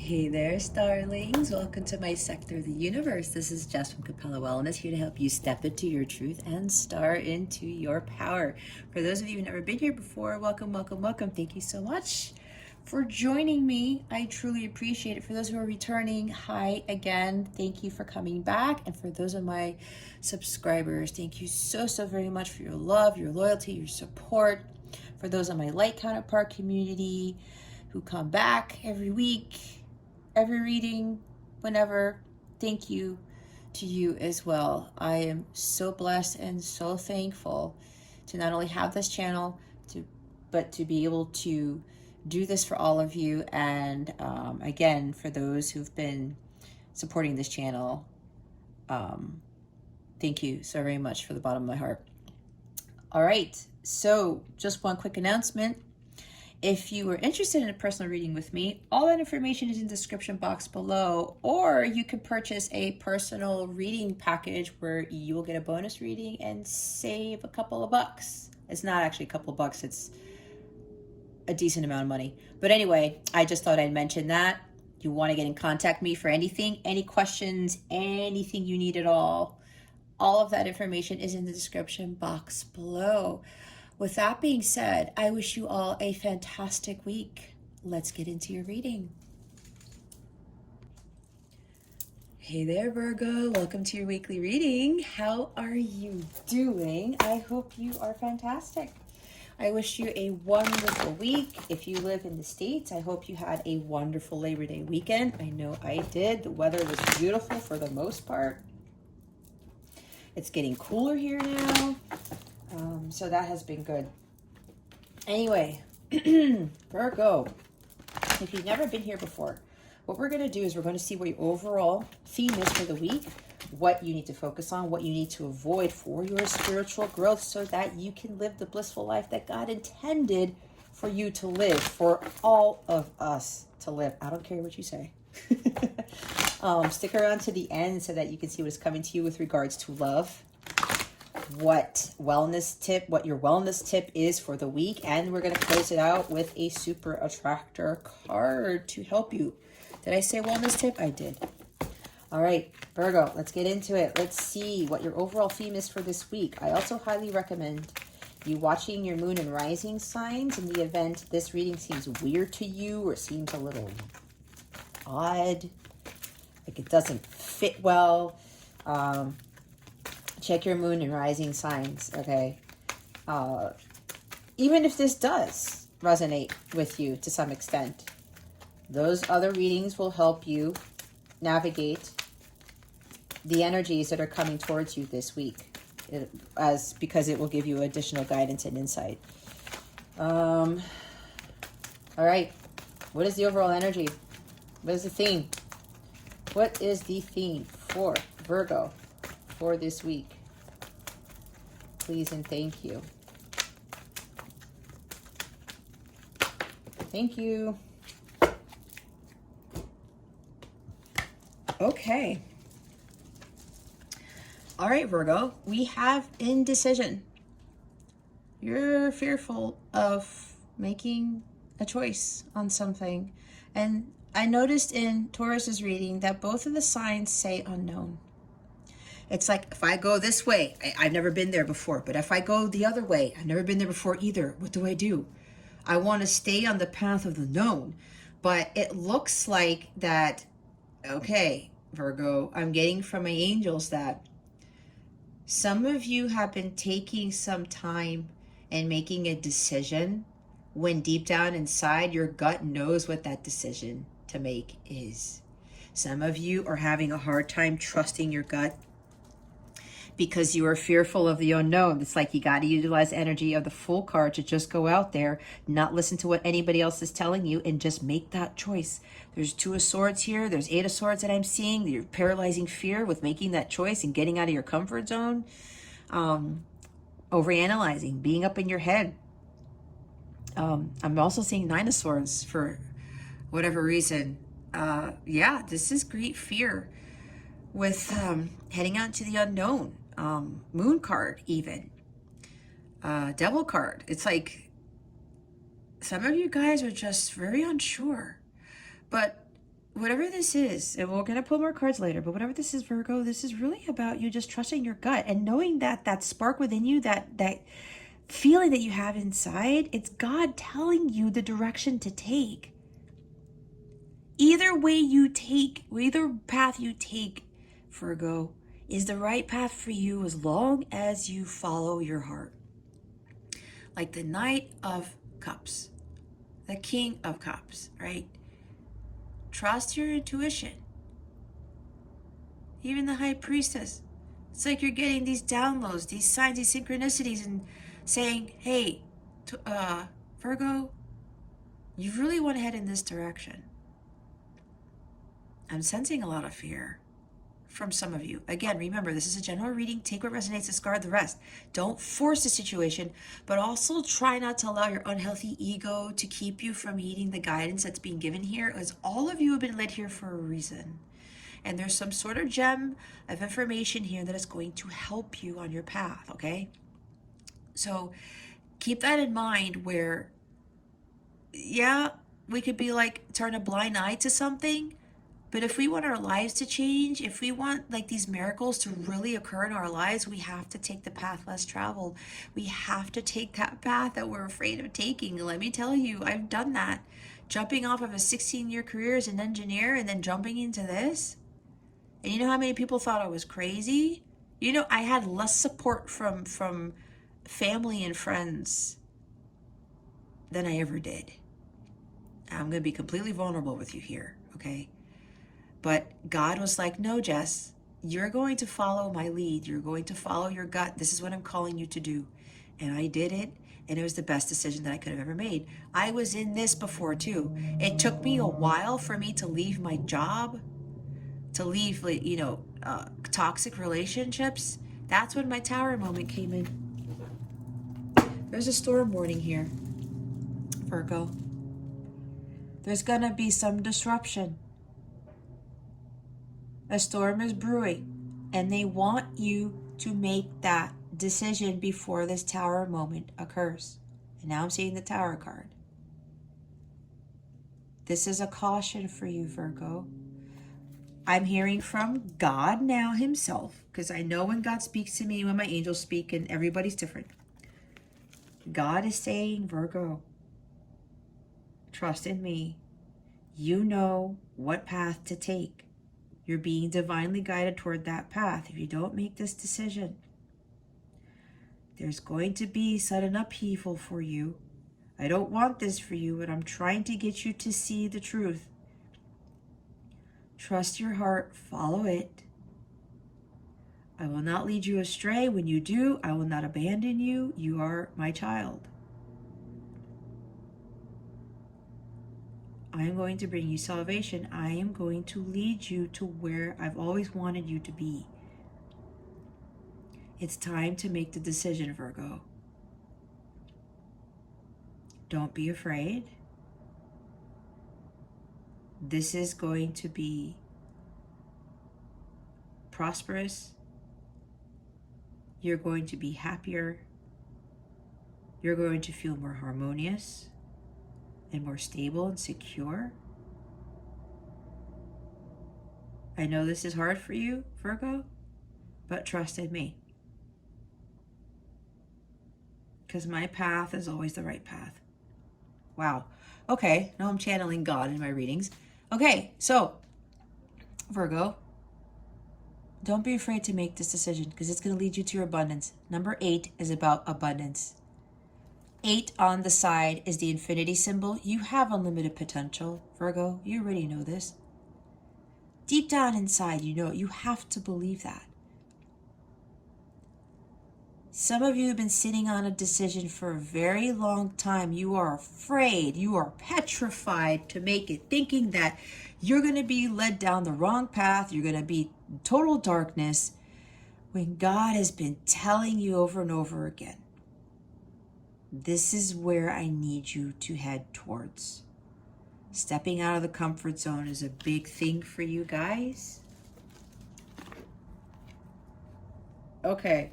Hey there, starlings. Welcome to my sector of the universe. This is Jess from Capella Wellness, here to help you step into your truth and star into your power. For those of you who've never been here before, welcome, welcome, welcome. Thank you so much for joining me. I truly appreciate it. For those who are returning, hi again. Thank you for coming back. And for those of my subscribers, thank you so very much for your love, your loyalty, your support. For those of my light counterpart community who come back every week, every reading, whenever, thank you to you as well. I am so blessed and so thankful to not only have this channel, but to be able to do this for all of you. And again, for those who've been supporting this channel, thank you so very much from the bottom of my heart. All right, so just one quick announcement. If you are interested in a personal reading with me, all that information is in the description box below, or you can purchase a personal reading package where you will get a bonus reading and save a couple of bucks. It's not actually a couple of bucks, it's a decent amount of money. But anyway, I just thought I'd mention that. You want to get in contact with me for anything, any questions, anything you need at all of that information is in the description box below. With that being said, I wish you all a fantastic week. Let's get into your reading. Hey there, Virgo. Welcome to your weekly reading. How are you doing? I hope you are fantastic. I wish you a wonderful week. If you live in the States, I hope you had a wonderful Labor Day weekend. I know I did. The weather was beautiful for the most part. It's getting cooler here now. So that has been good. Anyway, Virgo, if you've never been here before, what we're going to do is we're going to see what your overall theme is for the week, what you need to focus on, what you need to avoid for your spiritual growth so that you can live the blissful life that God intended for you to live, for all of us to live. I don't care what you say. Stick around to the end so that you can see what is coming to you with regards to love, what your wellness tip is for the week, and we're going to close it out with a super attractor card to help you. Did I say wellness tip? I did. All right, Virgo, let's get into it. Let's see what your overall theme is for this week. I also highly recommend you watching your moon and rising signs in the event this reading seems weird to you or seems a little odd, like it doesn't fit well. Check your moon and rising signs, okay? Even if this does resonate with you to some extent, those other readings will help you navigate the energies that are coming towards you this week, because it will give you additional guidance and insight. All right, what is the overall energy? What is the theme? What is the theme for Virgo for this week? Please and thank you. Thank you. Okay. All right, Virgo, we have indecision. You're fearful of making a choice on something. And I noticed in Taurus's reading that both of the signs say unknown. It's like, if I go this way, I've never been there before. But if I go the other way, I've never been there before either. What do? I want to stay on the path of the known. But it looks like that, okay, Virgo, I'm getting from my angels that some of you have been taking some time and making a decision when deep down inside your gut knows what that decision to make is. Some of you are having a hard time trusting your gut because you are fearful of the unknown. It's like you got to utilize the energy of the Fool card to just go out there, not listen to what anybody else is telling you, and just make that choice. There's Two of Swords here. There's Eight of Swords that I'm seeing. You're paralyzing fear with making that choice and getting out of your comfort zone. Overanalyzing, being up in your head. I'm also seeing Nine of Swords for whatever reason. Yeah, this is great fear with heading out to the unknown. Moon card even. Devil card. It's like some of you guys are just very unsure. But whatever this is, and we're going to pull more cards later, but whatever this is, Virgo, this is really about you just trusting your gut and knowing that that spark within you, that feeling that you have inside, it's God telling you the direction to take. Either way you take, either path you take, Virgo, is the right path for you as long as you follow your heart. Like the Knight of Cups, the King of Cups, right? Trust your intuition. Even the High Priestess. It's like you're getting these downloads, these signs, these synchronicities, and saying, hey, Virgo, you really want to head in this direction. I'm sensing a lot of fear from some of you. Again, remember, this is a general reading. Take what resonates, discard the rest. Don't force the situation, but also try not to allow your unhealthy ego to keep you from heeding the guidance that's being given here, as all of you have been led here for a reason. And there's some sort of gem of information here that is going to help you on your path, okay? So keep that in mind where, yeah, we could be like, turn a blind eye to something, but if we want our lives to change, if we want like these miracles to really occur in our lives, we have to take the path less traveled. We have to take that path that we're afraid of taking. Let me tell you, I've done that. Jumping off of a 16-year career as an engineer and then jumping into this. And you know how many people thought I was crazy? You know, I had less support from family and friends than I ever did. I'm going to be completely vulnerable with you here, okay? But God was like, no, Jess, you're going to follow my lead. You're going to follow your gut. This is what I'm calling you to do. And I did it. And it was the best decision that I could have ever made. I was in this before too. It took me a while for me to leave my job, to leave, you know, toxic relationships. That's when my tower moment came in. There's a storm warning here, Virgo. There's gonna be some disruption. A storm is brewing, and they want you to make that decision before this tower moment occurs. And now I'm seeing the tower card. This is a caution for you, Virgo. I'm hearing from God now himself, because I know when God speaks to me, when my angels speak, and everybody's different. God is saying, Virgo, trust in me. You know what path to take. You're being divinely guided toward that path. If you don't make this decision, there's going to be sudden upheaval for you. I don't want this for you, but I'm trying to get you to see the truth. Trust your heart, follow it. I will not lead you astray. When you do, I will not abandon you. You are my child. I am going to bring you salvation. I am going to lead you to where I've always wanted you to be. It's time to make the decision, Virgo. Don't be afraid. This is going to be prosperous. You're going to be happier. You're going to feel more harmonious and more stable and secure. I know this is hard for you, Virgo, but trust in me. Because my path is always the right path. Wow. Okay, now I'm channeling God in my readings. Okay, so, Virgo, don't be afraid to make this decision because it's going to lead you to your abundance. Number 8 is about abundance. 8 on the side is the infinity symbol. You have unlimited potential, Virgo. You already know this. Deep down inside, you know it. You have to believe that. Some of you have been sitting on a decision for a very long time. You are afraid. You are petrified to make it, thinking that you're going to be led down the wrong path. You're going to be in total darkness when God has been telling you over and over again, this is where I need you to head towards. Stepping out of the comfort zone is a big thing for you guys. Okay.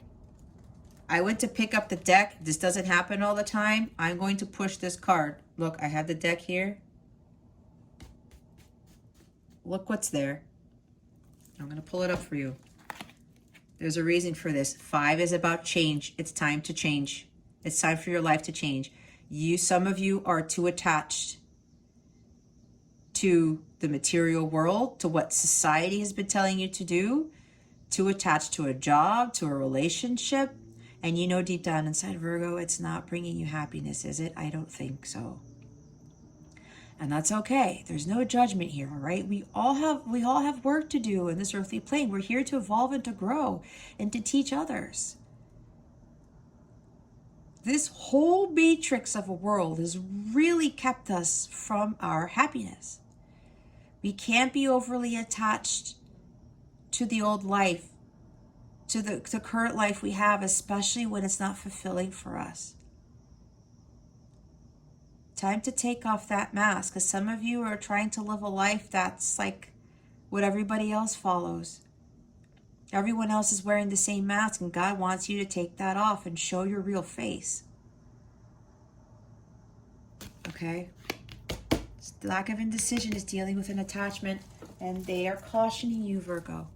I went to pick up the deck. This doesn't happen all the time. I'm going to push this card. Look, I have the deck here. Look what's there. I'm going to pull it up for you. There's a reason for this. 5 is about change. It's time to change. It's time for your life to change. Some of you are too attached to the material world, to what society has been telling you to do, too attached to a job, to a relationship. And you know deep down inside, Virgo, it's not bringing you happiness, is it? I don't think so. And that's okay. There's no judgment here, all right? We all have work to do in this earthly plane. We're here to evolve and to grow and to teach others. This whole matrix of a world has really kept us from our happiness. We can't be overly attached to the old life, to the current life we have, especially when it's not fulfilling for us. Time to take off that mask, because some of you are trying to live a life that's like what everybody else follows. Everyone else is wearing the same mask, and God wants you to take that off and show your real face. Okay? Lack of indecision is dealing with an attachment, and they are cautioning you, Virgo.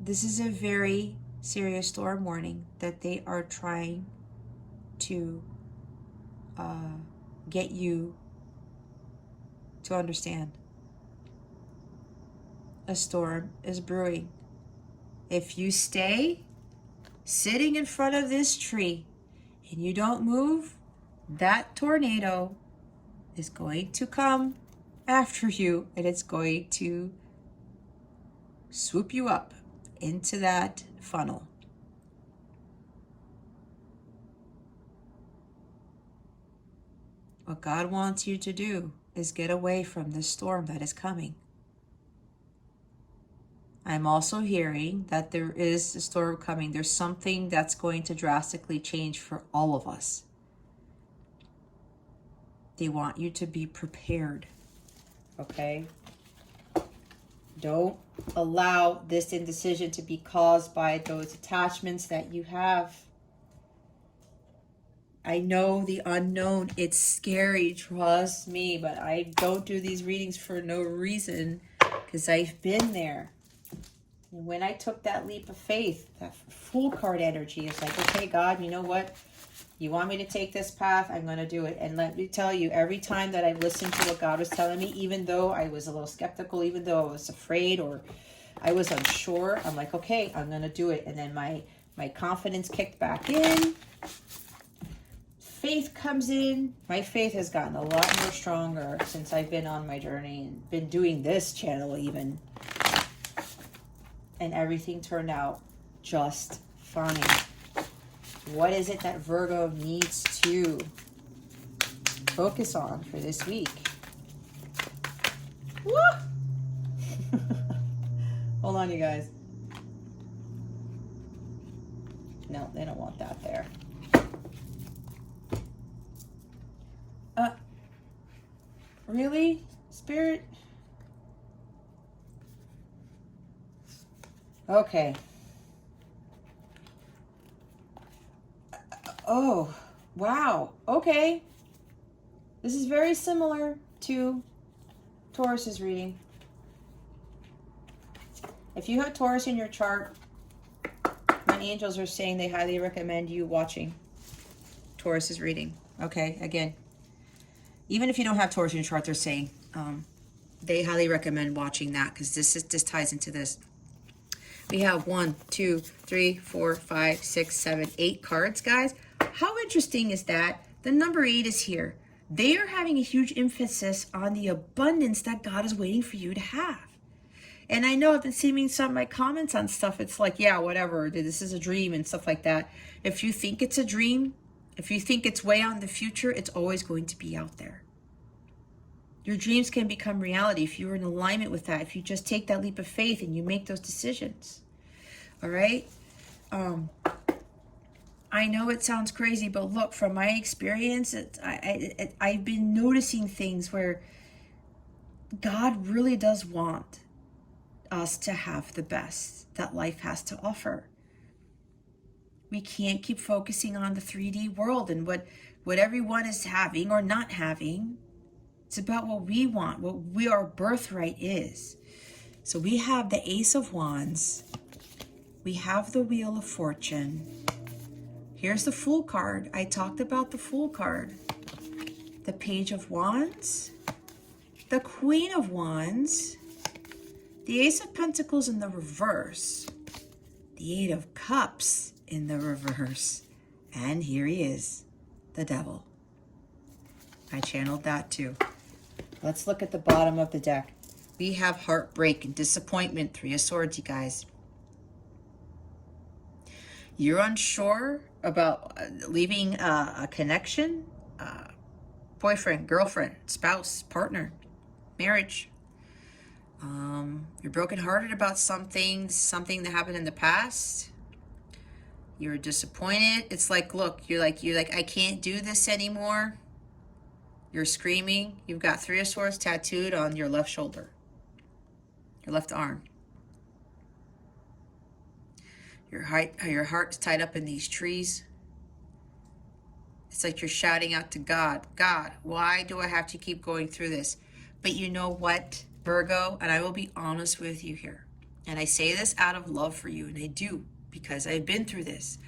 This is a very serious storm warning that they are trying to get you to understand. A storm is brewing. If you stay sitting in front of this tree and you don't move, that tornado is going to come after you, and it's going to swoop you up into that funnel. What God wants you to do is get away from this storm that is coming. I'm also hearing that there is a storm coming. There's something that's going to drastically change for all of us. They want you to be prepared, okay? Don't allow this indecision to be caused by those attachments that you have. I know the unknown, it's scary, trust me, but I don't do these readings for no reason, because I've been there. And when I took that leap of faith, that Fool card energy, it's like, okay, God, you know what? You want me to take this path? I'm going to do it. And let me tell you, every time that I listened to what God was telling me, even though I was a little skeptical, even though I was afraid or I was unsure, I'm like, okay, I'm going to do it. And then my confidence kicked back in. Faith comes in. My faith has gotten a lot more stronger since I've been on my journey and been doing this channel even. And everything turned out just fine. What is it that Virgo needs to focus on for this week? Woo! Hold on, you guys. No, they don't want that there. Really? Spirit? Okay. Oh, wow. Okay. This is very similar to Taurus's reading. If you have Taurus in your chart, my angels are saying they highly recommend you watching Taurus's reading. Okay, again, even if you don't have Taurus in your chart, they're saying they highly recommend watching that, because this ties into this. We have 1, 2, 3, 4, 5, 6, 7, 8 cards, guys. How interesting is that? The number 8 is here. They are having a huge emphasis on the abundance that God is waiting for you to have. And I know I've been seeing some of my comments on stuff. It's like, yeah, whatever. This is a dream and stuff like that. If you think it's a dream, if you think it's way out in the future, it's always going to be out there. Your dreams can become reality if you're in alignment with that. If you just take that leap of faith and you make those decisions. All right? I know it sounds crazy, but look, from my experience, I've been noticing things where God really does want us to have the best that life has to offer. We can't keep focusing on the 3D world and what everyone is having or not having. It's about what we want, our birthright is. So we have the Ace of Wands. We have the Wheel of Fortune. Here's the Fool card. I talked about the Fool card. The Page of Wands. The Queen of Wands. The Ace of Pentacles in the reverse. The Eight of Cups in the reverse. And here he is, the Devil. I channeled that too. Let's look at the bottom of the deck. We have Heartbreak and Disappointment, Three of Swords, you guys. You're unsure about leaving a connection, boyfriend, girlfriend, spouse, partner, marriage. You're brokenhearted about something that happened in the past. You're disappointed. It's like, look, you're like, I can't do this anymore. You're screaming. You've got Three of Swords tattooed on your left shoulder, your left arm. Your heart's tied up in these trees. It's like you're shouting out to God, God, why do I have to keep going through this? But you know what, Virgo, and I will be honest with you here, and I say this out of love for you, and I do, because I've been through this.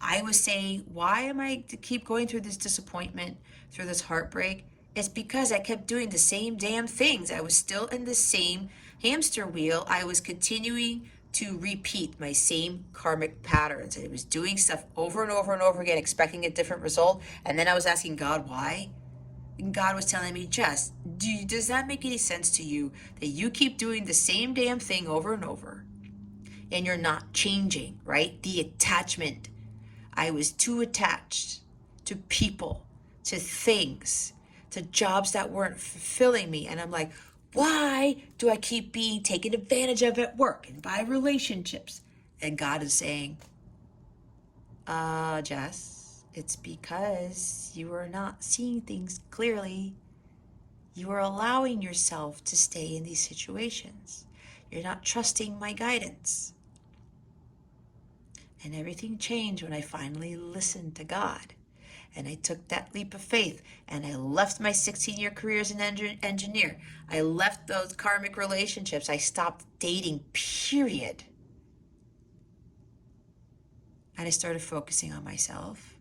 I was saying, why am I to keep going through this disappointment, through this heartbreak? It's because I kept doing the same damn things. I was still in the same hamster wheel. I was continuing to repeat my same karmic patterns. I was doing stuff over and over and over again, expecting a different result. And then I was asking God, why? And God was telling me, Jess, does that make any sense to you that you keep doing the same damn thing over and over and you're not changing, right? The attachment. I was too attached to people, to things, to jobs that weren't fulfilling me. And I'm like, why do I keep being taken advantage of at work and by relationships? And God is saying, Jess, it's because you are not seeing things clearly. You are allowing yourself to stay in these situations. You're not trusting my guidance. And everything changed when I finally listened to God. And I took that leap of faith, and I left my 16-year career as an engineer. I left those karmic relationships. I stopped dating, period. And I started focusing on myself.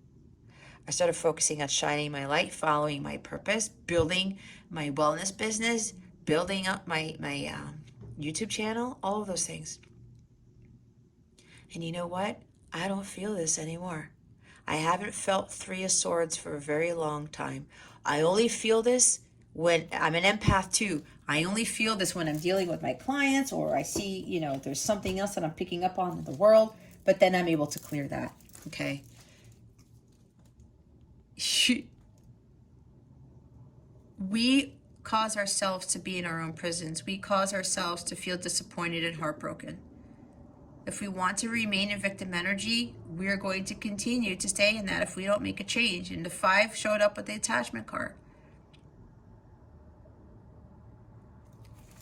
I started focusing on shining my light, following my purpose, building my wellness business, building up my YouTube channel, all of those things. And you know what? I don't feel this anymore. I haven't felt Three of Swords for a very long time. I only feel this when I'm an empath too. I only feel this when I'm dealing with my clients, or I see, there's something else that I'm picking up on in the world, but then I'm able to clear that, okay? We cause ourselves to be in our own prisons. We cause ourselves to feel disappointed and heartbroken. If we want to remain in victim energy, we're going to continue to stay in that if we don't make a change. And the 5 showed up with the attachment card.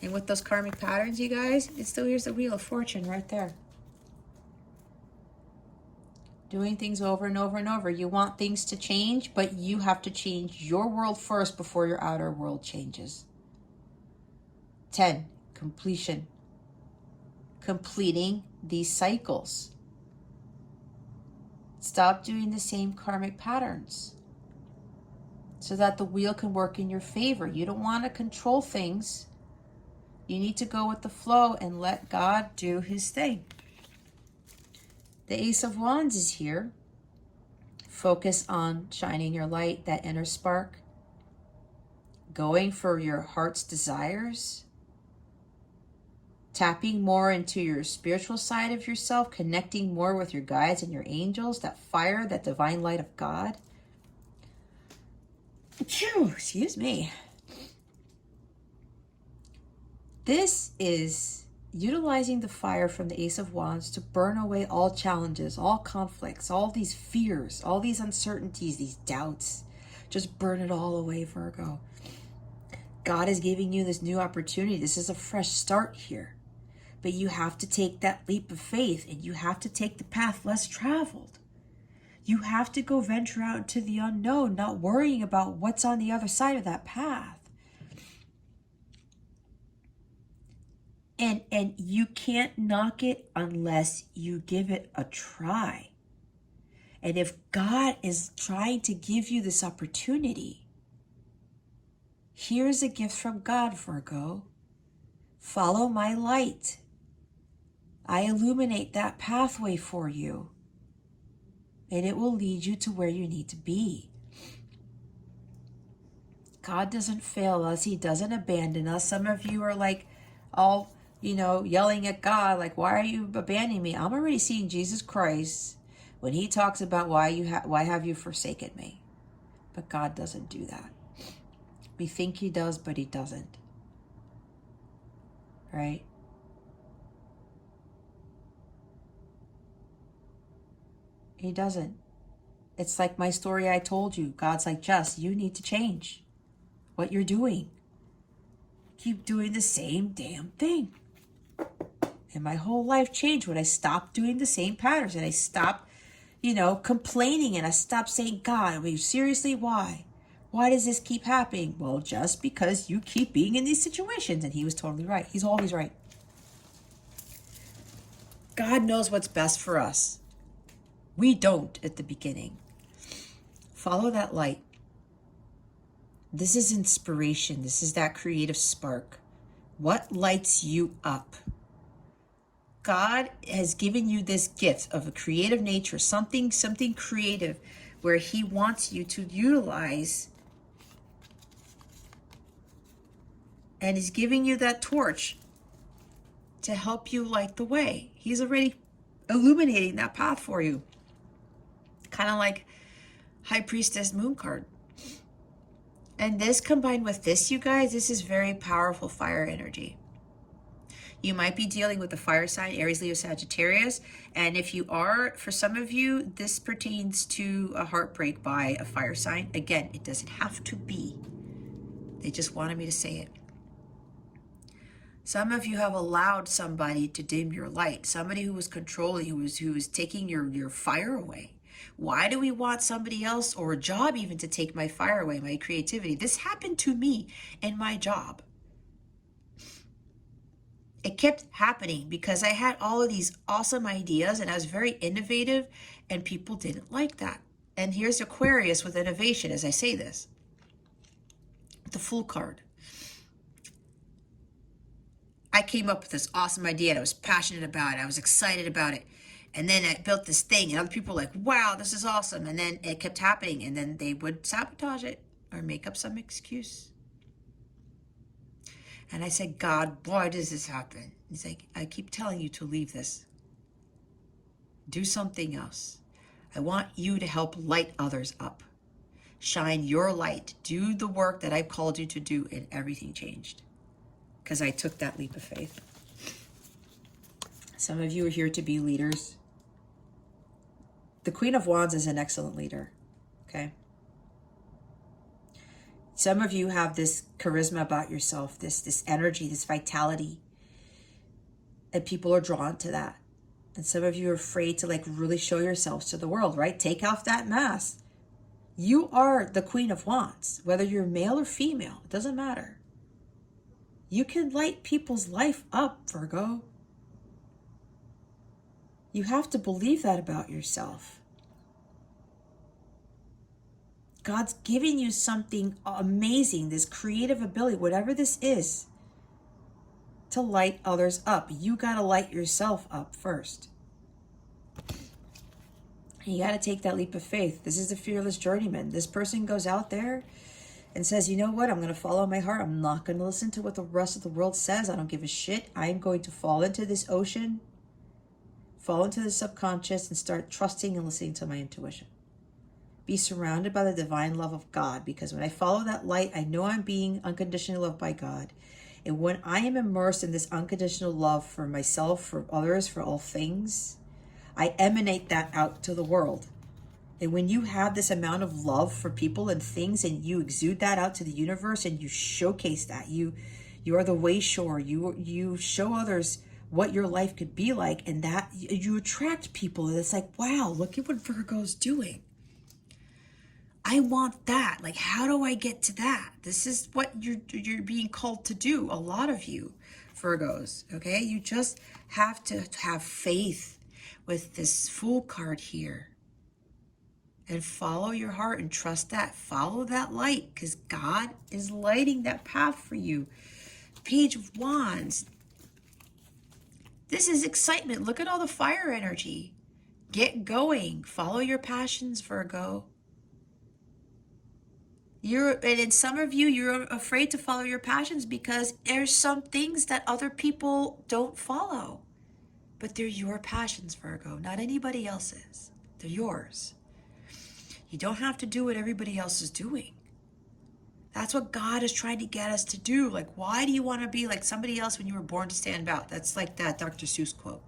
And with those karmic patterns, you guys, it still here's the Wheel of Fortune right there. Doing things over and over and over. You want things to change, but you have to change your world first before your outer world changes. 10, completion. Completing these cycles. Stop doing the same karmic patterns so that the wheel can work in your favor. You don't want to control things. You need to go with the flow and let God do his thing. The Ace of Wands is here. Focus on shining your light, that inner spark. Going for your heart's desires. Tapping more into your spiritual side of yourself, connecting more with your guides and your angels, that fire, that divine light of God. Excuse me. This is utilizing the fire from the Ace of Wands to burn away all challenges, all conflicts, all these fears, all these uncertainties, these doubts. Just burn it all away, Virgo. God is giving you this new opportunity. This is a fresh start here. But you have to take that leap of faith, and you have to take the path less traveled. You have to go venture out into the unknown, not worrying about what's on the other side of that path. And you can't knock it unless you give it a try. And if God is trying to give you this opportunity, here's a gift from God, Virgo. Follow my light. I illuminate that pathway for you, and it will lead you to where you need to be. God doesn't fail us. He doesn't abandon us. Some of you are like all, yelling at God, like, why are you abandoning me? I'm already seeing Jesus Christ when he talks about why have you forsaken me? But God doesn't do that. We think he does, but he doesn't. Right? He doesn't. It's like my story I told you. God's like, Jess, you need to change what you're doing. Keep doing the same damn thing. And my whole life changed when I stopped doing the same patterns and I stopped, complaining, and I stopped saying, God, I mean, seriously, why? Why does this keep happening? Well, just because you keep being in these situations. And he was totally right. He's always right. God knows what's best for us. We don't at the beginning. Follow that light. This is inspiration. This is that creative spark. What lights you up? God has given you this gift of a creative nature, something creative where he wants you to utilize, and he's giving you that torch to help you light the way. He's already illuminating that path for you. Kind of like High Priestess Moon card. And this combined with this, you guys, this is very powerful fire energy. You might be dealing with the fire sign, Aries, Leo, Sagittarius. And if you are, for some of you, this pertains to a heartbreak by a fire sign. Again, it doesn't have to be. They just wanted me to say it. Some of you have allowed somebody to dim your light. Somebody who was controlling, who was taking your fire away. Why do we want somebody else or a job even to take my fire away, my creativity? This happened to me in my job. It kept happening because I had all of these awesome ideas and I was very innovative, and people didn't like that. And here's Aquarius with innovation as I say this. The Fool card. I came up with this awesome idea and I was passionate about it. I was excited about it. And then I built this thing and other people were like, wow, this is awesome. And then it kept happening, and then they would sabotage it or make up some excuse. And I said, God, why does this happen? He's like, I keep telling you to leave this. Do something else. I want you to help light others up. Shine your light. Do the work that I've called you to do, and everything changed. Because I took that leap of faith. Some of you are here to be leaders. The Queen of Wands is an excellent leader. Okay? Some of you have this charisma about yourself, this energy, this vitality. And people are drawn to that. And some of you are afraid to really show yourselves to the world, right? Take off that mask. You are the Queen of Wands, whether you're male or female, it doesn't matter. You can light people's life up, Virgo. You have to believe that about yourself. God's giving you something amazing, this creative ability, whatever this is, to light others up. You got to light yourself up first. And you got to take that leap of faith. This is the fearless journeyman. This person goes out there and says, you know what? I'm going to follow my heart. I'm not going to listen to what the rest of the world says. I don't give a shit. I'm going to fall into this ocean, fall into the subconscious, and start trusting and listening to my intuition. Be surrounded by the divine love of God, because when I follow that light, I know I'm being unconditionally loved by God. And when I am immersed in this unconditional love for myself, for others, for all things, I emanate that out to the world. And when you have this amount of love for people and things, and you exude that out to the universe, and you showcase that, you are the way shore, you show others what your life could be like, and that you attract people. And it's like, wow, look at what Virgo's doing. I want that. How do I get to that? This is what you're being called to do, a lot of you. Virgos, okay? You just have to have faith with this Fool card here. And follow your heart and trust that. Follow that light, because God is lighting that path for you. Page of Wands. This is excitement. Look at all the fire energy. Get going. Follow your passions, Virgo. And in some of you, you're afraid to follow your passions because there's some things that other people don't follow. But they're your passions, Virgo, not anybody else's. They're yours. You don't have to do what everybody else is doing. That's what God is trying to get us to do. Like, why do you want to be like somebody else when you were born to stand out? That's like that Dr. Seuss quote.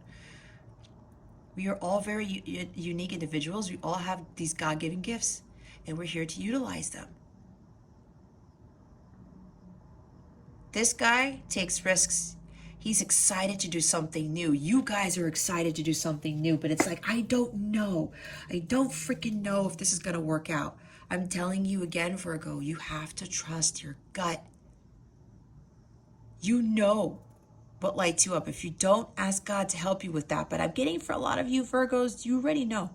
We are all very unique individuals. We all have these God-given gifts, and we're here to utilize them. This guy takes risks. He's excited to do something new. You guys are excited to do something new, but it's like, I don't know. I don't freaking know if this is going to work out. I'm telling you again, Virgo, you have to trust your gut. You know what lights you up. If you don't, ask God to help you with that. But I'm getting for a lot of you Virgos, you already know.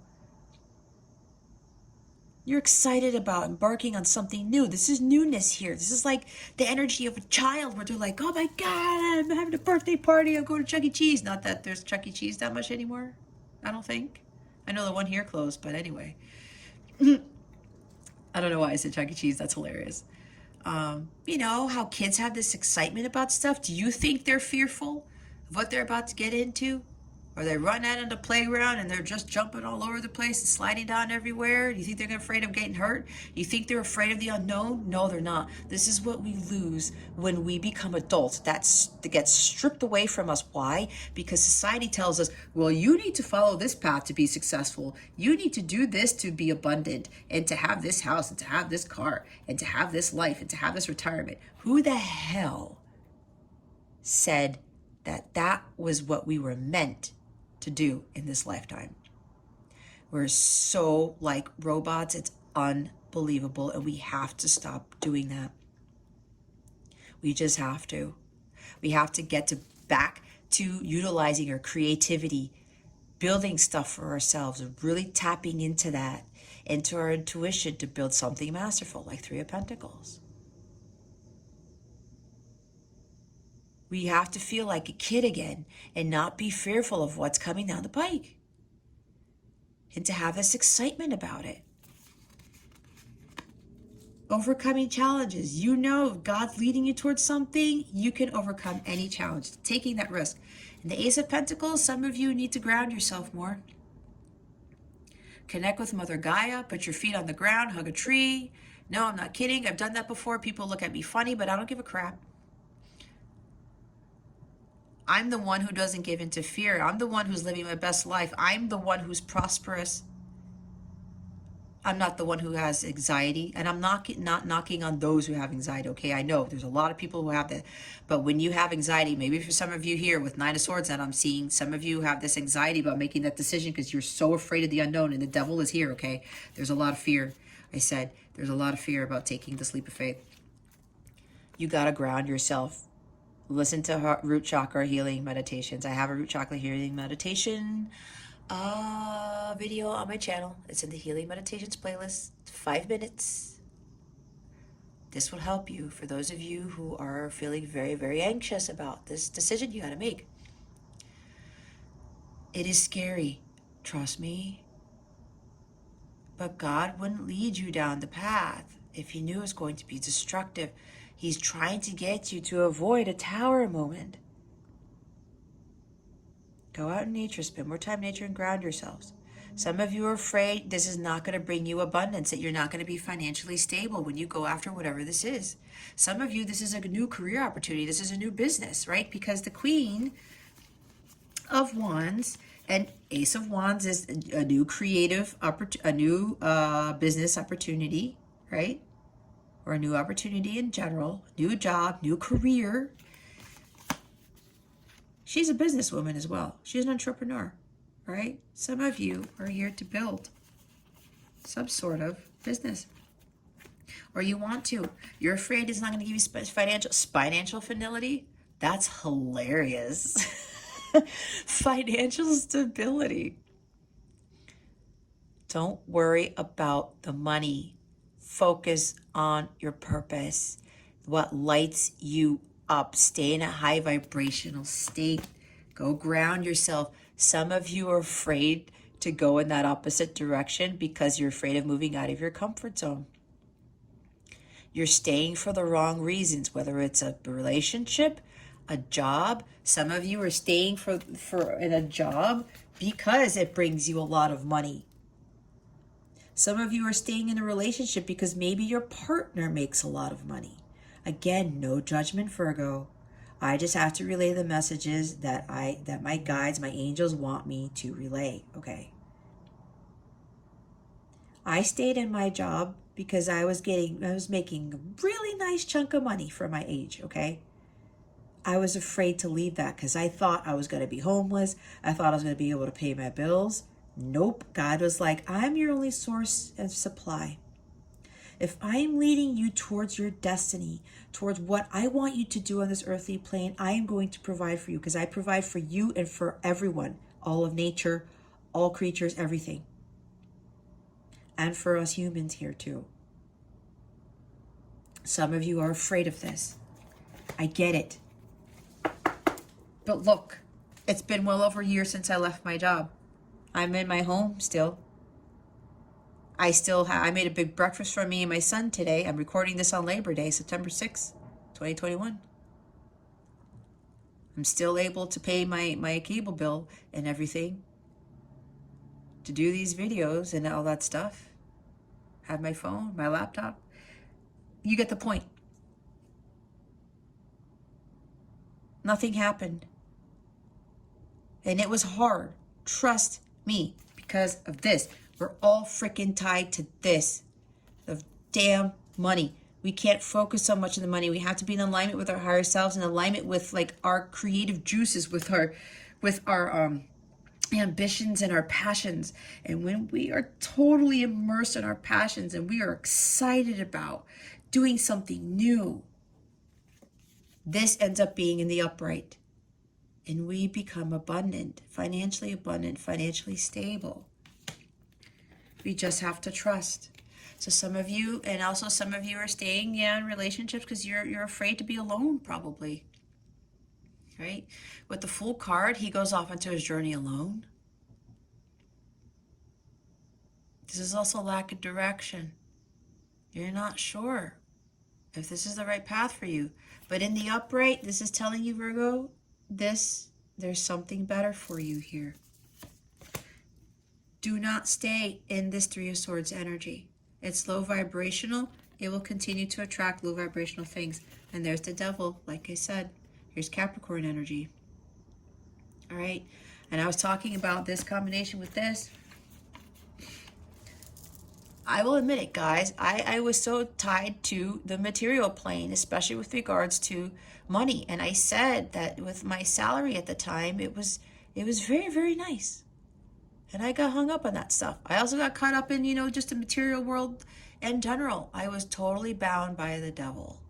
You're excited about embarking on something new. This is newness here. This is like the energy of a child where they're like, oh my God, I'm having a birthday party. I'm going to Chuck E. Cheese. Not that there's Chuck E. Cheese that much anymore, I don't think. I know the one here closed, but anyway. I don't know why I said Chuck E. Cheese. That's hilarious. You know how kids have this excitement about stuff? Do you think they're fearful of what they're about to get into? Or they run out on the playground and they're just jumping all over the place and sliding down everywhere? Do you think they're afraid of getting hurt? Do you think they're afraid of the unknown? No, they're not. This is what we lose when we become adults. That gets stripped away from us. Why? Because society tells us, well, you need to follow this path to be successful. You need to do this to be abundant and to have this house and to have this car and to have this life and to have this retirement. Who the hell said that that was what we were meant to do in this lifetime? We're so like robots, it's unbelievable, and we have to stop doing that. We just have to. We have to get back to utilizing our creativity, building stuff for ourselves, and really tapping into that, into our intuition to build something masterful like Three of Pentacles. We have to feel like a kid again and not be fearful of what's coming down the pike. And to have this excitement about it. Overcoming challenges. You know, if God's leading you towards something, you can overcome any challenge. Taking that risk. And the Ace of Pentacles, some of you need to ground yourself more. Connect with Mother Gaia. Put your feet on the ground. Hug a tree. No, I'm not kidding. I've done that before. People look at me funny, but I don't give a crap. I'm the one who doesn't give into fear. I'm the one who's living my best life. I'm the one who's prosperous. I'm not the one who has anxiety. And I'm not knocking on those who have anxiety, okay? I know there's a lot of people who have that. But when you have anxiety, maybe for some of you here with Nine of Swords that I'm seeing, some of you have this anxiety about making that decision because you're so afraid of the unknown, and the devil is here, okay? There's a lot of fear. I said there's a lot of fear about taking this leap of faith. You got to ground yourself. Listen to root chakra healing meditations. I have a root chakra healing meditation video on my channel. It's in the healing meditations playlist. 5 minutes. This will help you for those of you who are feeling very, very anxious about this decision you got to make. It is scary, trust me. But God wouldn't lead you down the path if he knew it was going to be destructive. He's trying to get you to avoid a tower moment. Go out in nature, spend more time in nature, and ground yourselves. Some of you are afraid this is not going to bring you abundance, that you're not going to be financially stable when you go after whatever this is. Some of you, this is a new career opportunity. This is a new business, right? Because the Queen of Wands and Ace of Wands is a new creative, a new business opportunity, right? Or a new opportunity in general, new job, new career. She's a businesswoman as well. She's an entrepreneur, right? Some of you are here to build some sort of business. Or you want to. You're afraid it's not going to give you financial fidelity. That's hilarious. Financial stability. Don't worry about the money. Focus on your purpose, what lights you up. Stay in a high vibrational state. Go ground yourself. Some of you are afraid to go in that opposite direction because you're afraid of moving out of your comfort zone. You're staying for the wrong reasons, whether it's a relationship, a job. Some of you are staying in a job because it brings you a lot of money. Some of you are staying in a relationship because maybe your partner makes a lot of money. Again, no judgment, Virgo. I just have to relay the messages that my guides, my angels want me to relay, okay? I stayed in my job because I was making a really nice chunk of money for my age, okay? I was afraid to leave that because I thought I was going to be homeless. I thought I was going to be able to pay my bills. Nope. God was like, I'm your only source of supply. If I am leading you towards your destiny, towards what I want you to do on this earthly plane, I am going to provide for you because I provide for you and for everyone, all of nature, all creatures, everything. And for us humans here too. Some of you are afraid of this. I get it. But look, it's been well over a year since I left my job. I'm in my home still. I made a big breakfast for me and my son today. I'm recording this on Labor Day, September 6th, 2021. I'm still able to pay my cable bill and everything, to do these videos and all that stuff. Have my phone, my laptop. You get the point. Nothing happened. And it was hard. Trust me, because of this. We're all freaking tied to this. The damn money. We can't focus so much on the money. We have to be in alignment with our higher selves, in alignment with like our creative juices, with our ambitions and our passions. And when we are totally immersed in our passions and we are excited about doing something new, this ends up being in the upright. And we become abundant, financially stable. We just have to trust. So some of you, and also some of you are staying in relationships because you're afraid to be alone, probably. Right? With the Fool card, he goes off into his journey alone. This is also lack of direction. You're not sure if this is the right path for you. But in the upright, this is telling you, Virgo, there's something better for you here. Do not stay in this Three of Swords energy. It's low vibrational. It will continue to attract low vibrational things. And there's the devil, like I said. Here's Capricorn energy. All right. And I was talking about this combination with this. I will admit it, guys. I was so tied to the material plane, especially with regards to money. And I said that with my salary at the time, it was very, very nice. And I got hung up on that stuff. I also got caught up in, just the material world in general. I was totally bound by the devil.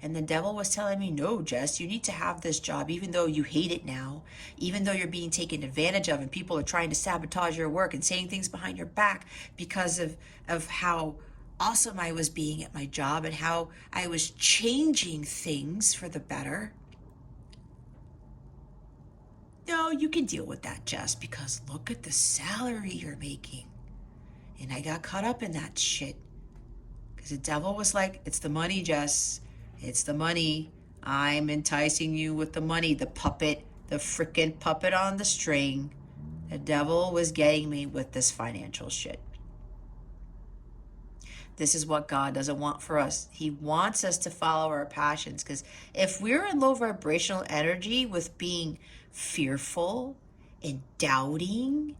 And the devil was telling me, no, Jess, you need to have this job, even though you hate it now, even though you're being taken advantage of and people are trying to sabotage your work and saying things behind your back because of how awesome I was being at my job and how I was changing things for the better. No, you can deal with that, Jess, because look at the salary you're making. And I got caught up in that shit. Because the devil was like, it's the money, Jess. It's the money. I'm enticing you with the money. The puppet, the freaking puppet on the string. The devil was getting me with this financial shit. This is what God doesn't want for us. He wants us to follow our passions. Because if we're in low vibrational energy with being fearful and doubting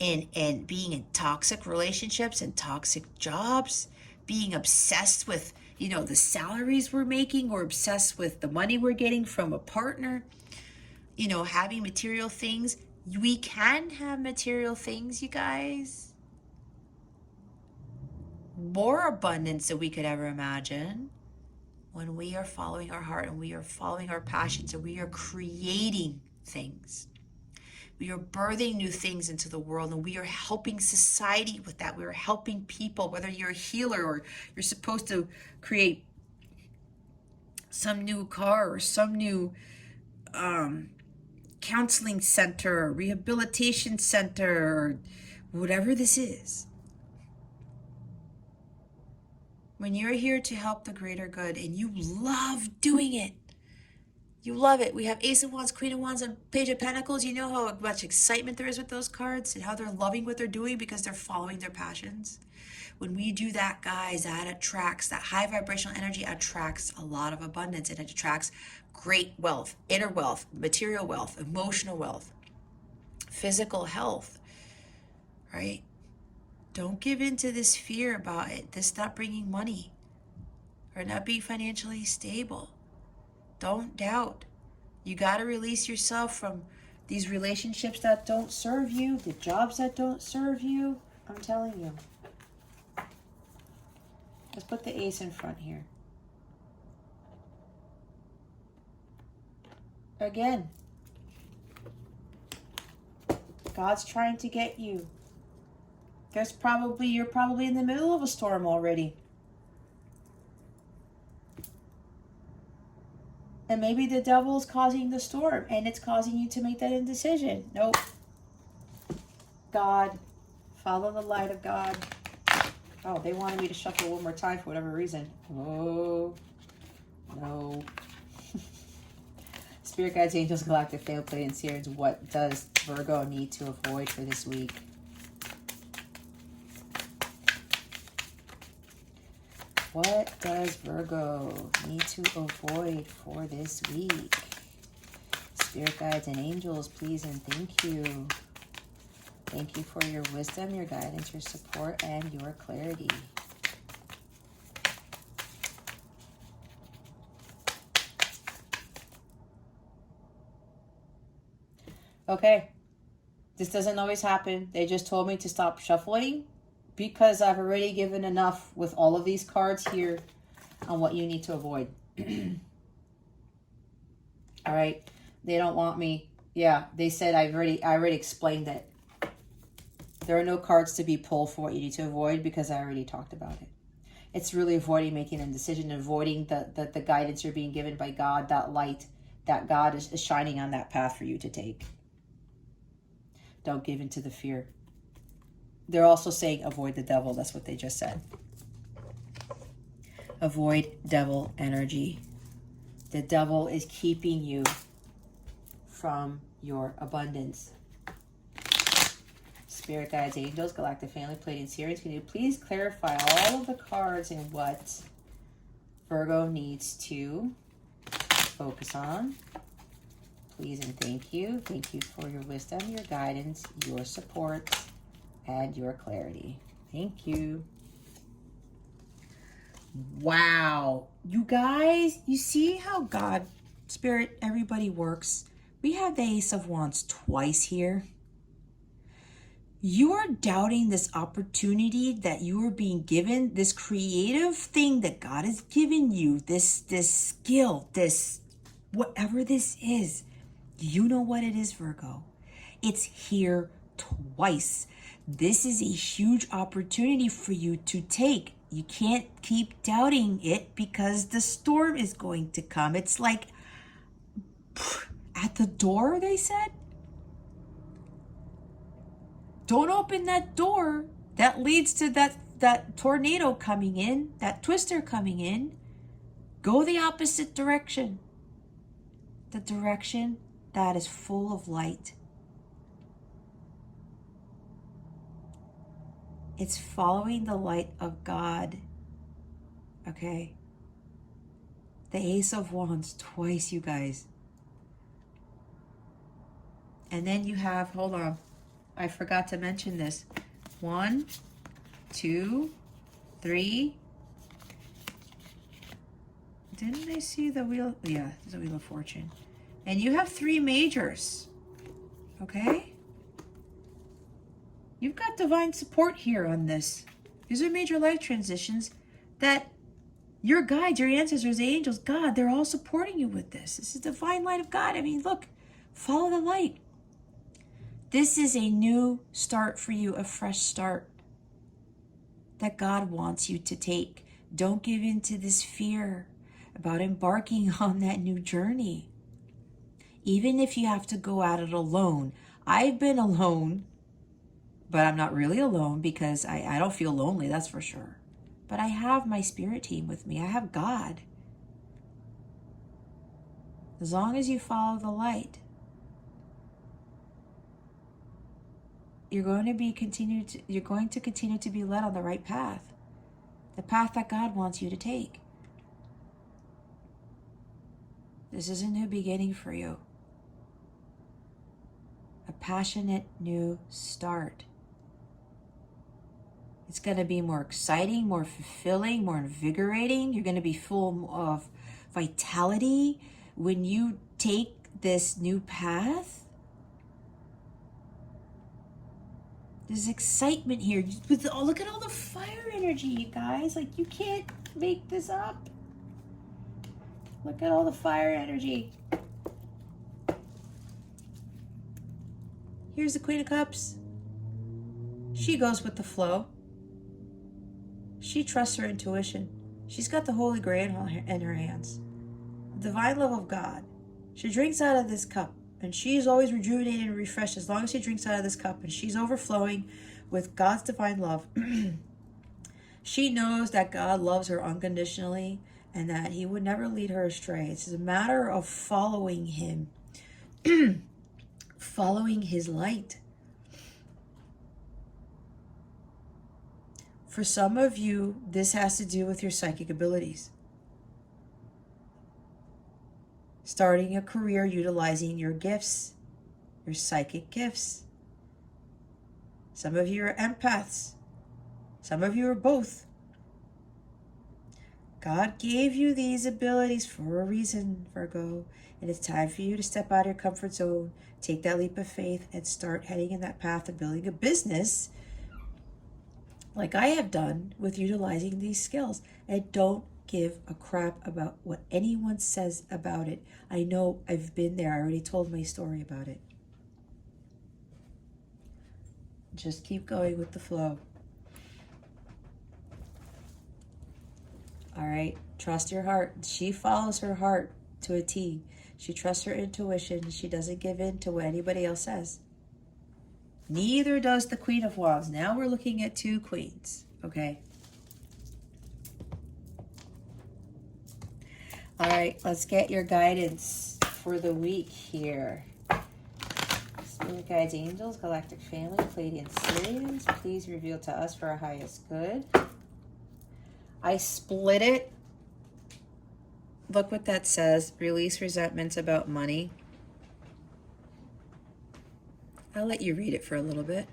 and being in toxic relationships and toxic jobs, being obsessed with, the salaries we're making, or obsessed with the money we're getting from a partner, having material things. We can have material things, you guys. More abundance than we could ever imagine. when we are following our heart and we are following our passions and we are creating things. We are birthing new things into the world, and we are helping society with that. We are helping people, whether you're a healer or you're supposed to create some new car or some new counseling center or rehabilitation center or whatever this is. When you're here to help the greater good and you love doing it, you love it. We have Ace of Wands, Queen of Wands, and Page of Pentacles. You know how much excitement there is with those cards and how they're loving what they're doing because they're following their passions. When we do that, guys, that attracts, that high vibrational energy attracts a lot of abundance, and it attracts great wealth, inner wealth, material wealth, emotional wealth, physical health, right? Don't give in to this fear about it, this not bringing money or not being financially stable. Don't doubt. You got to release yourself from these relationships that don't serve you, the jobs that don't serve you. I'm telling you. Let's put the ace in front here. Again, God's trying to get you. You're probably in the middle of a storm already. And maybe the devil is causing the storm and it's causing you to make that indecision. Nope. God, follow the light of God. Oh, they wanted me to shuffle one more time for whatever reason. Oh, no. Spirit guides, angels, galactic family, Pleiadian seers. What does Virgo need to avoid for this week? What does Virgo need to avoid for this week? Spirit guides and angels, please and thank you. Thank you for your wisdom, your guidance, your support, and your clarity. Okay. This doesn't always happen. They just told me to stop shuffling because I've already given enough with all of these cards here on what you need to avoid. All right. They don't want me. Yeah, they said I already explained that there are no cards to be pulled for what you need to avoid because I already talked about it. It's really avoiding making a decision, avoiding the guidance you're being given by God, that light that God is shining on that path for you to take. Don't give in to the fear. They're also saying avoid the devil. That's what they just said. Avoid devil energy. The devil is keeping you from your abundance. Spirit guides, angels, galactic family, Pleiadian series. Can you please clarify all of the cards and what Virgo needs to focus on? Please and thank you. Thank you for your wisdom, your guidance, your support, and your clarity. Thank you. Wow. You guys, you see how God, Spirit, everybody works? We have the Ace of Wands twice here. You are doubting this opportunity that you are being given, this creative thing that God has given you, this skill, this whatever this is. You know what it is, Virgo. It's here twice. This is a huge opportunity for you to take. You can't keep doubting it because the storm is going to come. It's like at the door, they said. Don't open that door that leads to that tornado coming in, that twister coming in. Go the opposite direction. The direction that is full of light. It's following the light of God. Okay? The Ace of Wands twice, you guys. And then you have, hold on, I forgot to mention this. 1, 2, 3. Didn't I see the wheel? Yeah, there's a Wheel of Fortune. And you have 3 majors. Okay? You've got divine support here on this. These are major life transitions that Your guides, your ancestors, angels, God, they're all supporting you with this. This is the divine light of God. I mean, look, follow the light. This is a new start for you, a fresh start that God wants you to take. Don't give in to this fear about embarking on that new journey. Even if you have to go at it alone. I've been alone, but I'm not really alone because I don't feel lonely, that's for sure. But I have my spirit team with me. I have God. As long as you follow the light, you're going to continue to be led on the right path. The path that God wants you to take. This is a new beginning for you. A passionate new start. It's going to be more exciting, more fulfilling, more invigorating. You're going to be full of vitality when you take this new path. There's excitement here. Look at all the fire energy, you guys. Like, you can't make this up. Look at all the fire energy. Here's the Queen of Cups. She goes with the flow. She trusts her intuition. She's got the Holy Grail in her hands. The divine love of God. She drinks out of this cup, and she is always rejuvenated and refreshed as long as she drinks out of this cup, and she's overflowing with God's divine love. She knows that God loves her unconditionally and that he would never lead her astray. It's a matter of following him, following his light. For some of you, this has to do with your psychic abilities. Starting a career utilizing your gifts, your psychic gifts. Some of you are empaths. Some of you are both. God gave you these abilities for a reason, Virgo. And it's time for you to step out of your comfort zone, take that leap of faith, and start heading in that path of building a business like I have done with utilizing these skills. And don't give a crap about what anyone says about it. I know, I've been there. I already told my story about it. Just keep going with the flow. All right, trust your heart. She follows her heart to a T. She trusts her intuition. She doesn't give in to what anybody else says. Neither does the Queen of Wands. Now we're looking at two queens, okay? All right, let's get your guidance for the week here. Spirit guides, angels, galactic family, Pleiadian Sirians, please reveal to us for our highest good. I split it. Look what that says. Release resentments about money. I'll let you read it for a little bit.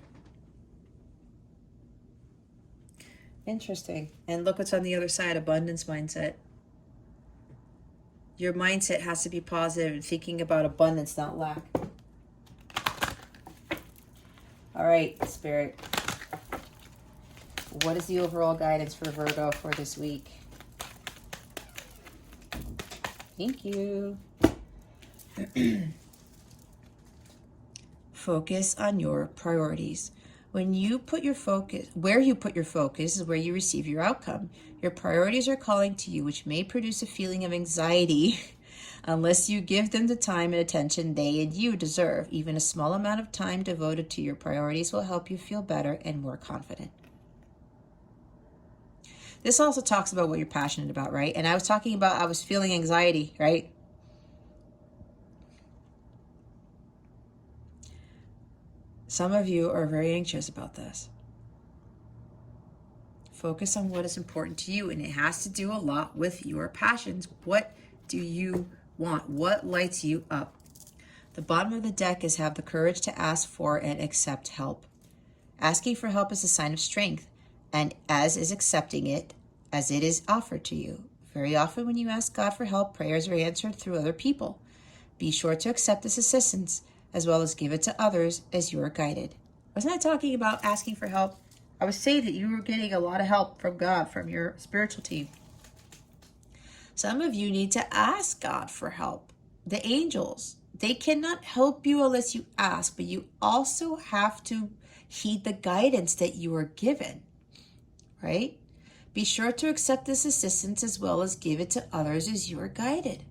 Interesting. And look what's on the other side, abundance mindset. Your mindset has to be positive and thinking about abundance, not lack. All right, Spirit. What is the overall guidance for Virgo for this week? Thank you. Focus on your priorities. When you put your focus, where you put your focus is where you receive your outcome. Your priorities are calling to you, which may produce a feeling of anxiety unless you give them the time and attention they and you deserve. Even a small amount of time devoted to your priorities will help you feel better and more confident. This also talks about what you're passionate about, right? And I was talking about, I was feeling anxiety, right? Some of you are very anxious about this. Focus on what is important to you, and it has to do a lot with your passions. What do you want? What lights you up? The bottom of the deck is have the courage to ask for and accept help. Asking for help is a sign of strength, and as is accepting it as it is offered to you. Very often when you ask God for help, prayers are answered through other people. Be sure to accept this assistance as well as give it to others as you are guided. Wasn't I talking about asking for help? I was saying that you were getting a lot of help from God, from your spiritual team. Some of you need to ask God for help. The angels, they cannot help you unless you ask, but you also have to heed the guidance that you are given, right? Be sure to accept this assistance as well as give it to others as you are guided.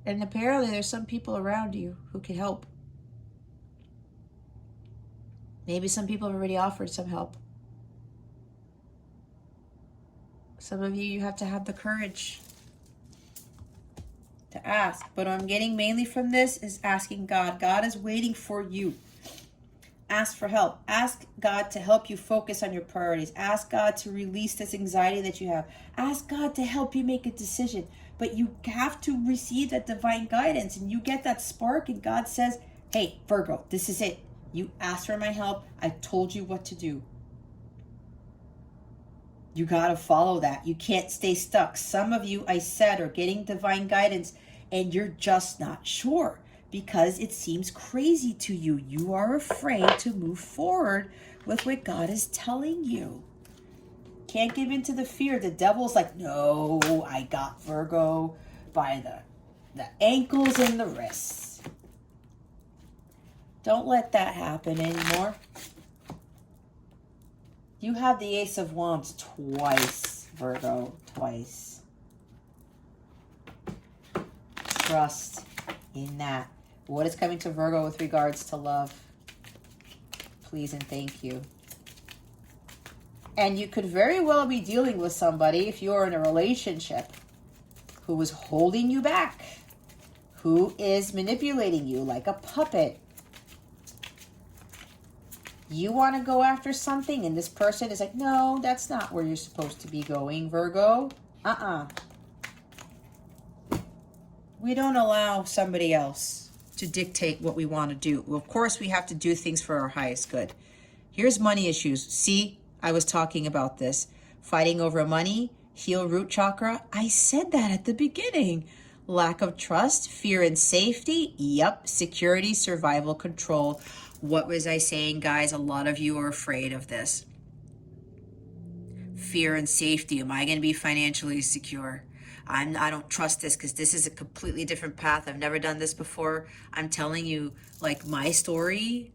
And apparently there's some people around you who can help. Maybe some people have already offered some help. Some of you have to have the courage to ask. But what I'm getting mainly from this is asking God. God is waiting for you. Ask for help. Ask God to help you focus on your priorities. Ask God to release this anxiety that you have. Ask God to help you make a decision. But you have to receive that divine guidance, and you get that spark, and God says, hey, Virgo, this is it. You asked for my help. I told you what to do. You got to follow that. You can't stay stuck. Some of you, I said, are getting divine guidance and you're just not sure because it seems crazy to you. You are afraid to move forward with what God is telling you. Can't give in to the fear. The devil's like, no, I got Virgo by the ankles and the wrists. Don't let that happen anymore. You have the Ace of Wands twice, Virgo, twice. Trust in that. What is coming to Virgo with regards to love? Please and thank you. And you could very well be dealing with somebody, if you're in a relationship, who is holding you back, who is manipulating you like a puppet. You want to go after something and this person is like, no, that's not where you're supposed to be going, Virgo. We don't allow somebody else to dictate what we want to do. Well, of course, we have to do things for our highest good. Here's money issues. See, I was talking about this. Fighting over money, heal root chakra. I said that at the beginning. Lack of trust, fear and safety. Yep, security, survival, control. What was I saying, guys? A lot of you are afraid of this. Fear and safety. Am I going to be financially secure? I don't trust this because this is a completely different path. I've never done this before. I'm telling you, like, my story.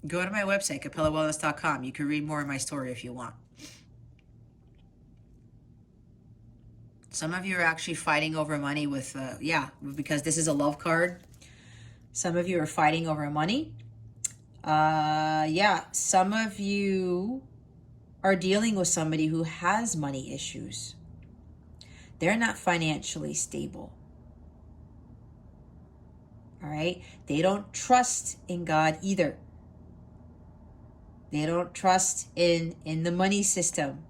Go to my website, capellawellness.com. You can read more of my story if you want. Some of you are actually fighting over money with, because this is a love card. Some of you are fighting over money. Some of you are dealing with somebody who has money issues. They're not financially stable. All right? They don't trust in God either. They don't trust in the money system.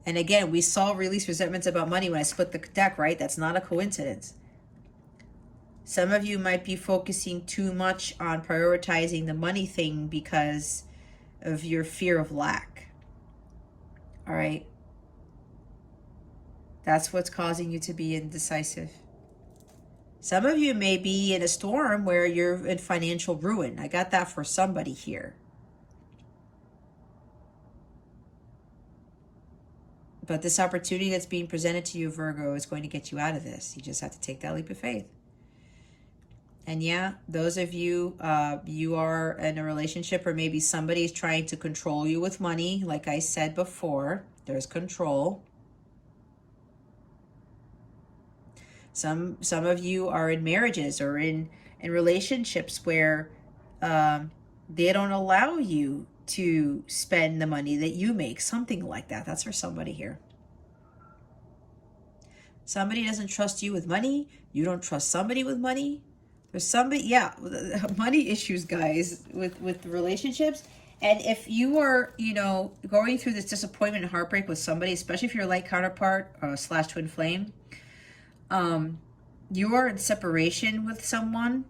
And again, we saw release resentments about money when I split the deck, right? That's not a coincidence. Some of you might be focusing too much on prioritizing the money thing because of your fear of lack. All right? That's what's causing you to be indecisive. Some of you may be in a storm where you're in financial ruin. I got that for somebody here. But this opportunity that's being presented to you, Virgo, is going to get you out of this. You just have to take that leap of faith. And yeah, those of you, you are in a relationship or maybe somebody's trying to control you with money. Like I said before, there's control. Some of you are in marriages or in relationships where they don't allow you to spend the money that you make, something like that. That's for somebody here. Somebody doesn't trust you with money. You don't trust somebody with money. There's somebody, money issues, guys, with relationships. And if you are, going through this disappointment and heartbreak with somebody, especially if you're a light counterpart / twin flame, you are in separation with someone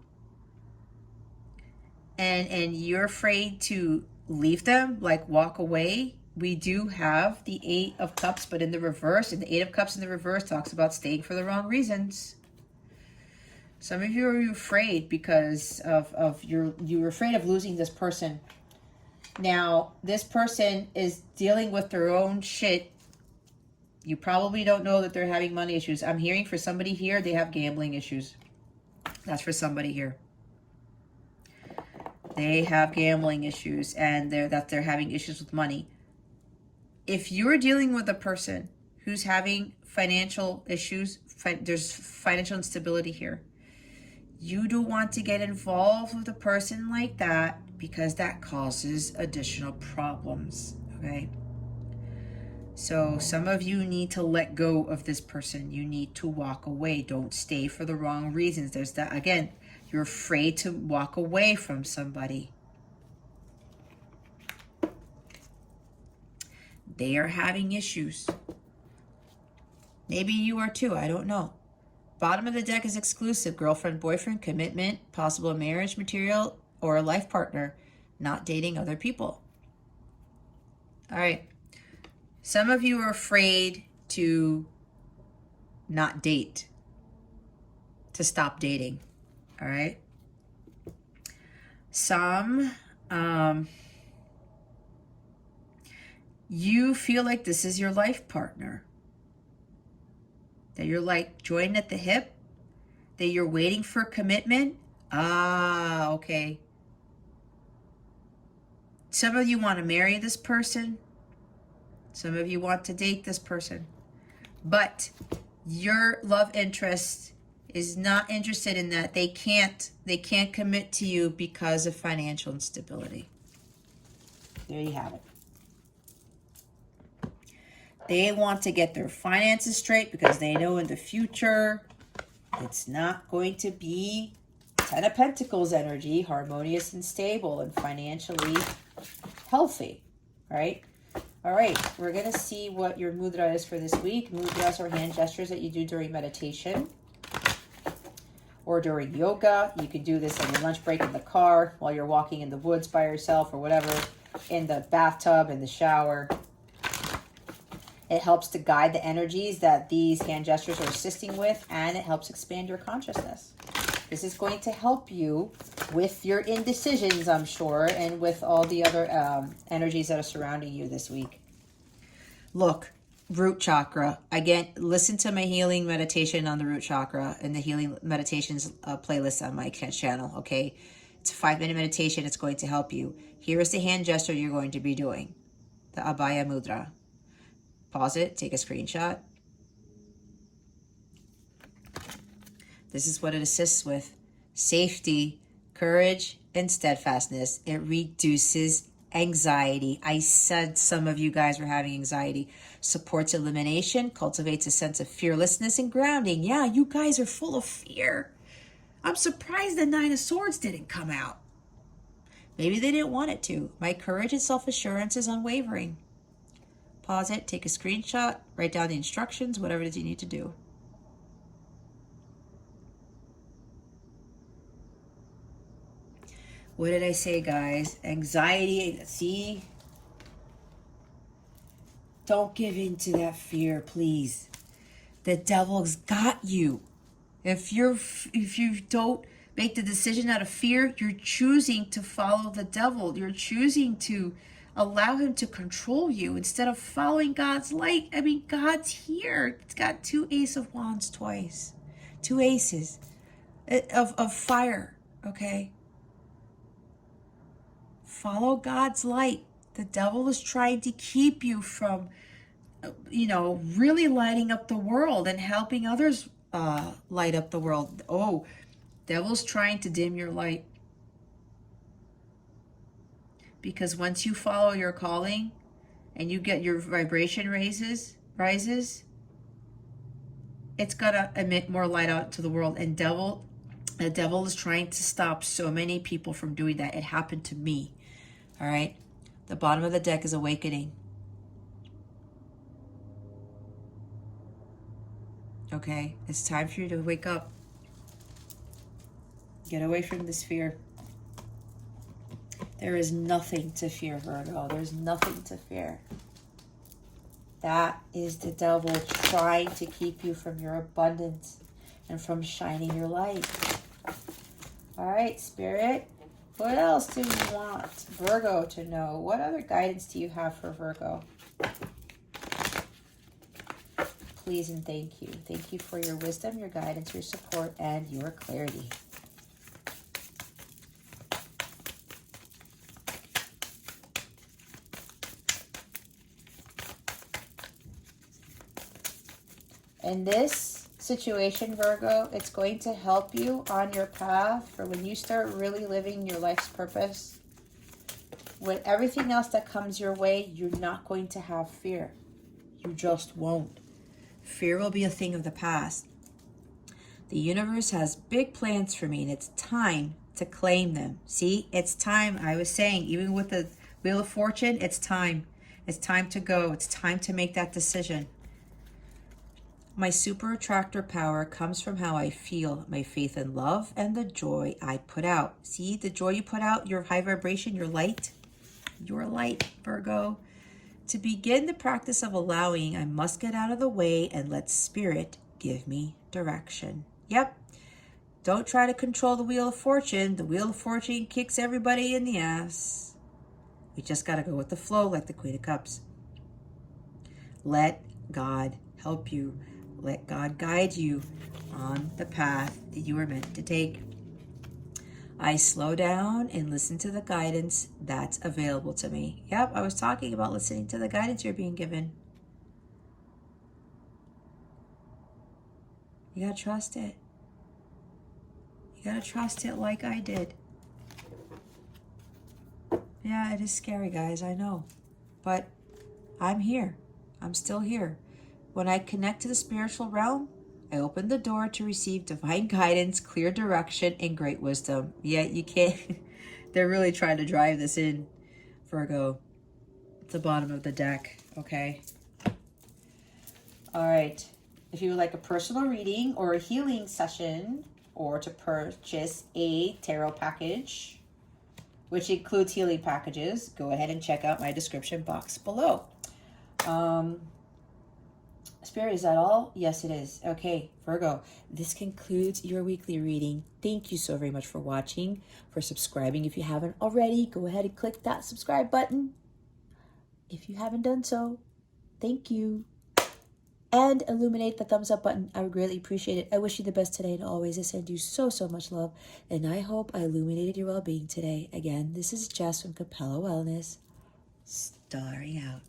and you're afraid to leave them, like walk away. We do have the 8 of Cups, but in the reverse, and the 8 of Cups in the reverse talks about staying for the wrong reasons. Some of you are afraid because you're afraid of losing this person. Now, this person is dealing with their own shit. You probably don't know that they're having money issues. I'm hearing for somebody here, they have gambling issues. That's for somebody here. They have gambling issues, and they're having issues with money. If you're dealing with a person who's having financial issues, there's financial instability here. You don't want to get involved with a person like that because that causes additional problems, okay? So some of you need to let go of this person. You need to walk away. Don't stay for the wrong reasons. There's that, again, you're afraid to walk away from somebody. They are having issues. Maybe you are too, I don't know. Bottom of the deck is exclusive. Girlfriend, boyfriend, commitment, possible marriage material, or a life partner. Not dating other people. All right. Some of you are afraid to not date. To stop dating. All right. Some, you feel like this is your life partner. That you're like joined at the hip, that you're waiting for commitment. Ah, okay. Some of you want to marry this person. Some of you want to date this person. But your love interest is not interested in that. They can't commit to you because of financial instability. There you have it. They want to get their finances straight because they know in the future it's not going to be Ten of Pentacles energy, harmonious and stable and financially healthy, right? All right, we're going to see what your mudra is for this week. Mudras are hand gestures that you do during meditation or during yoga. You can do this on your lunch break in the car, while you're walking in the woods by yourself or whatever, in the bathtub, in the shower. It helps to guide the energies that these hand gestures are assisting with, and it helps expand your consciousness. This is going to help you with your indecisions, I'm sure, and with all the other energies that are surrounding you this week. Look, root chakra. Again, listen to my healing meditation on the root chakra and the healing meditations playlist on my channel, okay? It's a 5-minute meditation. It's going to help you. Here is the hand gesture you're going to be doing, the Abhaya Mudra. Pause it, take a screenshot. This is what it assists with. Safety, courage, and steadfastness. It reduces anxiety. I said some of you guys were having anxiety. Supports elimination, cultivates a sense of fearlessness and grounding. Yeah, you guys are full of fear. I'm surprised the 9 of Swords didn't come out. Maybe they didn't want it to. My courage and self-assurance is unwavering. Pause it, take a screenshot, write down the instructions, whatever it is you need to do. What did I say, guys? Anxiety, see? Don't give in to that fear, please. The devil's got you. If you don't make the decision out of fear, you're choosing to follow the devil. You're choosing to allow him to control you instead of following God's light. I mean, God's here. It's got 2 Ace of Wands twice. 2 aces of fire, okay? Follow God's light. The devil is trying to keep you from, really lighting up the world and helping others light up the world. Oh, devil's trying to dim your light. Because once you follow your calling and you get your vibration rises, it's gonna emit more light out to the world. And the devil is trying to stop so many people from doing that. It happened to me. All right. The bottom of the deck is awakening. Okay. It's time for you to wake up. Get away from this fear. There is nothing to fear, Virgo. There's nothing to fear. That is the devil trying to keep you from your abundance, and from shining your light. All right, Spirit. What else do you want Virgo to know? What other guidance do you have for Virgo? Please and thank you. Thank you for your wisdom, your guidance, your support, and your clarity. In this situation, Virgo, it's going to help you on your path for when you start really living your life's purpose. With everything else that comes your way, you're not going to have fear. You just won't. Fear will be a thing of the past. The universe has big plans for me, and it's time to claim them. See, it's time. I was saying, even with the Wheel of Fortune, it's time. It's time to go. It's time to make that decision. My super attractor power comes from how I feel, my faith in love, and the joy I put out. See, the joy you put out, your high vibration, your light, Virgo. To begin the practice of allowing, I must get out of the way and let Spirit give me direction. Yep. Don't try to control the Wheel of Fortune. The Wheel of Fortune kicks everybody in the ass. We just got to go with the flow like the Queen of Cups. Let God help you. Let God guide you on the path that you were meant to take. I slow down and listen to the guidance that's available to me. Yep, I was talking about listening to the guidance you're being given. You gotta trust it. You gotta trust it like I did. Yeah, it is scary, guys, I know. But I'm here. I'm still here. When I connect to the spiritual realm, I open the door to receive divine guidance, clear direction, and great wisdom. Yet you can't, they're really trying to drive this in, Virgo. It's the bottom of the deck, okay? All right. If you would like a personal reading or a healing session, or to purchase a tarot package, which includes healing packages, go ahead and check out my description box below. Spirit, is that all? Yes, it is. Okay, Virgo, this concludes your weekly reading. Thank you so very much for watching, for subscribing. If you haven't already, go ahead and click that subscribe button. If you haven't done so, thank you. And illuminate the thumbs up button. I would greatly appreciate it. I wish you the best today and always. I send you so, so much love. And I hope I illuminated your well-being today. Again, this is Jess from Capella Wellness. Starring out.